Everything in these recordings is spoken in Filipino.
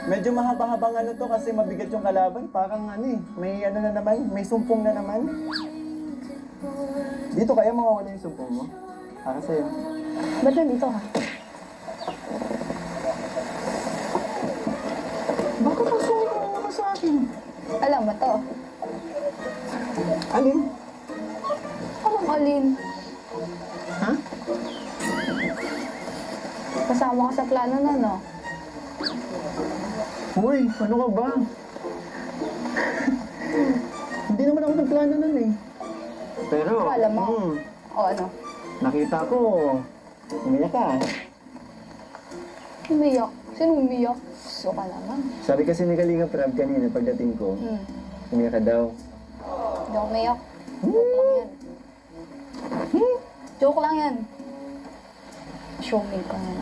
Medyo mahaba-habang ano to kasi mabigat yung kalaban. Parang ano eh, may ano na naman, may sumpong na naman. Dito kaya mawawala yung sumpong mo? Para sa'yo. Ba't nandito ka? Bakit ang sumpong mo sa akin? Alam mo to. Alin? Anong alin? Ha? Kasama ka sa plano na, no? Uy, ano ka ba? Hindi naman ako nagplano nun eh. Pero, Akala mo? O ano? nakita ko, umiyak ka. Umiyak. Sino umiyak? So ka naman. Sabi kasi ni Kalinga Prab kanina pagdating ko, umiyak ka daw. Hindi ako umiyak. Joke lang yan. Joke lang yan. Assuming ka nga.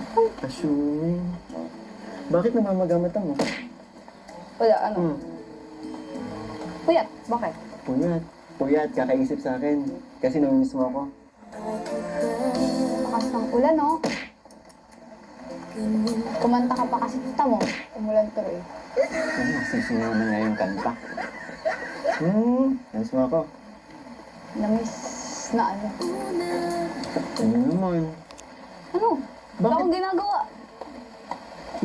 Assuming. Bakit namamagamata mo? Wala, ano? Puyat. Bakit? Puyat. Puyat, kakaisip sa akin. Kasi namimiss mo ako. Lakas ng ulan, no? Kumanta ka pa kasi kita mo. Umulan tuloy. Nasisingaw na nga yung kanta. Namiss mo ako. Namiss na ano. Ano naman? Ano? Wala Bakit? akong ginagawa.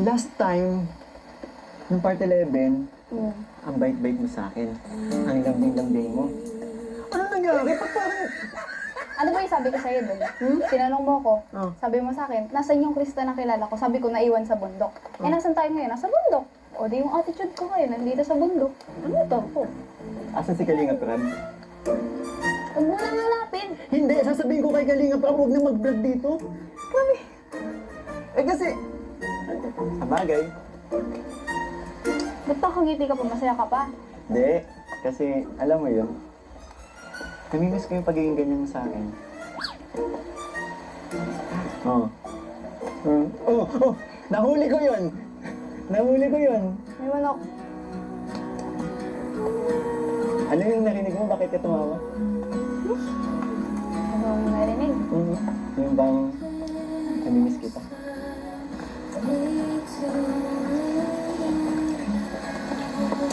Last time, nung part 11, Hmm. ang bait-bait mo sa akin. Ang lambing-lambing mo. Ano nangyari? Ba't parang... Ano ba yung sabi ko sa'yo dun? Sinanong mo ko. Oh. Sabi mo sa akin, nasan yung Krista na kilala ko? Sabi ko, naiwan sa bundok. Eh, nasan tayo ngayon? Nasa bundok. O, di yung attitude ko ngayon, nandito sa bundok. Ano to? Oh. Asan si Kalinga Prab? Huwag mo nang hanapin. Hindi, sasabihin ko kay Kalinga Prab, huwag na mag-vlog dito. Kami. Eh kasi... Sa bagay. Ba't nakangiti ka pa? Masaya ka pa? Hindi. Kasi, alam mo yun, namimiss ko yung pagiging ganyan mo sa akin. Oh. Oh! Nahuli ko yun! Nahuli ko yun! May manok. Ano yung narinig mo? Bakit ka tumawa? Ano ang narinig? Yung bang namimiss kita?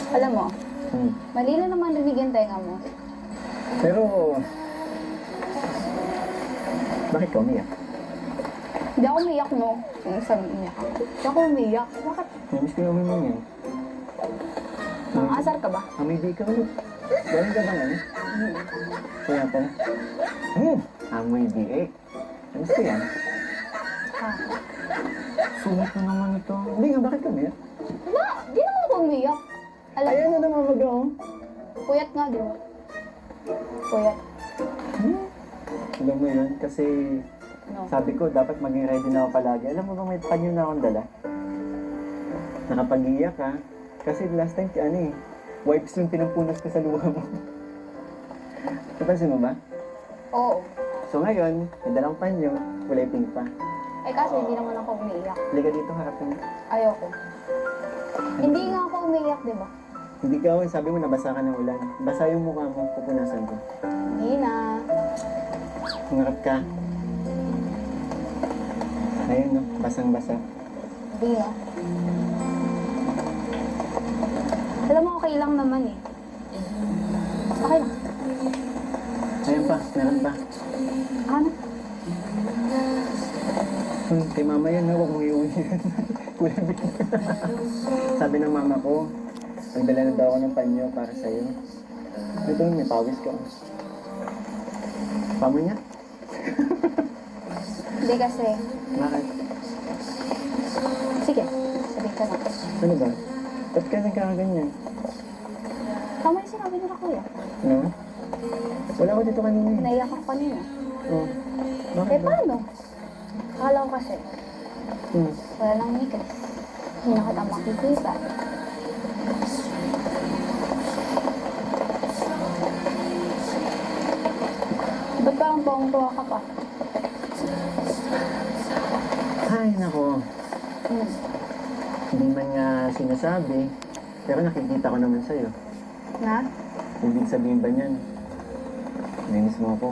Alam mo, mali na naman rinig yung tenga mo. Pero... Bakit ka umiyak? Hindi ako umiyak, no? Yung sabi umiyak ako. Hindi ako umiyak. Bakit? Namimiss ko yung umiyak mo yan. Mang asar ka ba? Amoy di ka ulit. Galing ka bang ano? Kaya pala. Amoy di eh. Namimiss ko yan. Ha? Sulit na naman ito. Hindi nga, bakit ka umiyak? Wala! Di naman ako umiyak. Alam Ayan mo, na naman mag-o. puyat nga, di ba? Puyat. Alam mo yun, kasi No. sabi ko, dapat maging ready na ako palagi. Alam mo ba, may panyo na akong dala? Nakapag-iyak ka. Kasi last time, ano eh, wipes yung pinampunas ko sa luha mo. Napansin mo ba? Oo. So ngayon, may dalang panyo, kulay pink pa. Eh kaso hindi naman ako umiiyak. Liga dito, harapin mo. Ayoko. Hindi nga ako umiiyak, di ba? Hindi ka, sabi mo, nabasa ka ng ulan. Basa yung mukha mo, pupunasan ko. Hindi na. Humarap ka. Ayun, no, basang-basa. Hindi na. Alam mo, okay lang naman eh. Okay lang. Ayun pa, meron pa. Ano? Kay mama yan, ha? Huwag mong iuwi yan. Kulay pink. Sabi ng mama ko, nagdala na daw ako ng panyo para sa'yo. Ito, may pawis ka. Pamo niya? Hindi kasi. Bakit? Sige, sabihin ka na. Ano ba? Ba't ka nagkakaganyan? Tama yung sinabi nila kuya. No? Wala ko dito kanina eh. Naiyak ako kanina. Oh. Bakit Eh ba? paano? Akala ko kasi, wala lang ni Chris. Hindi na kita makikita. Ba't parang tuwang-tuwa ka pa? Ay, nako. Hindi man nga sinasabi, pero nakikita ko naman sa'yo. Na? Ibig sabihin ba niyan? Namiss mo ako.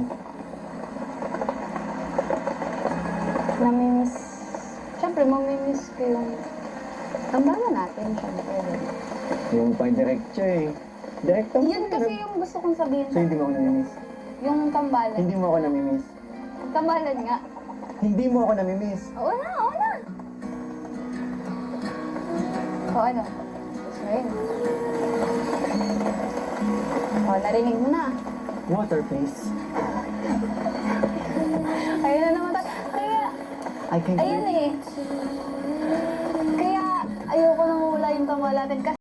Namimiss. Siyempre, mamimiss ko yung Tambalan natin, syempre. Yung pang diretso eh. Direkto mo. Yun kasi yung gusto kong sabihin. So, hindi mo ako namimiss. Yung tambalan. Hindi mo ako namimiss. Tambalan nga. Hindi mo ako namimiss. Oo na, oo na. O ano? Gusto mo yun? O, narinig mo na. Water, please. Ayun na naman tayo. Kaya, I can ayun eh. Kaya, ayoko na mawala yung tambalan natin.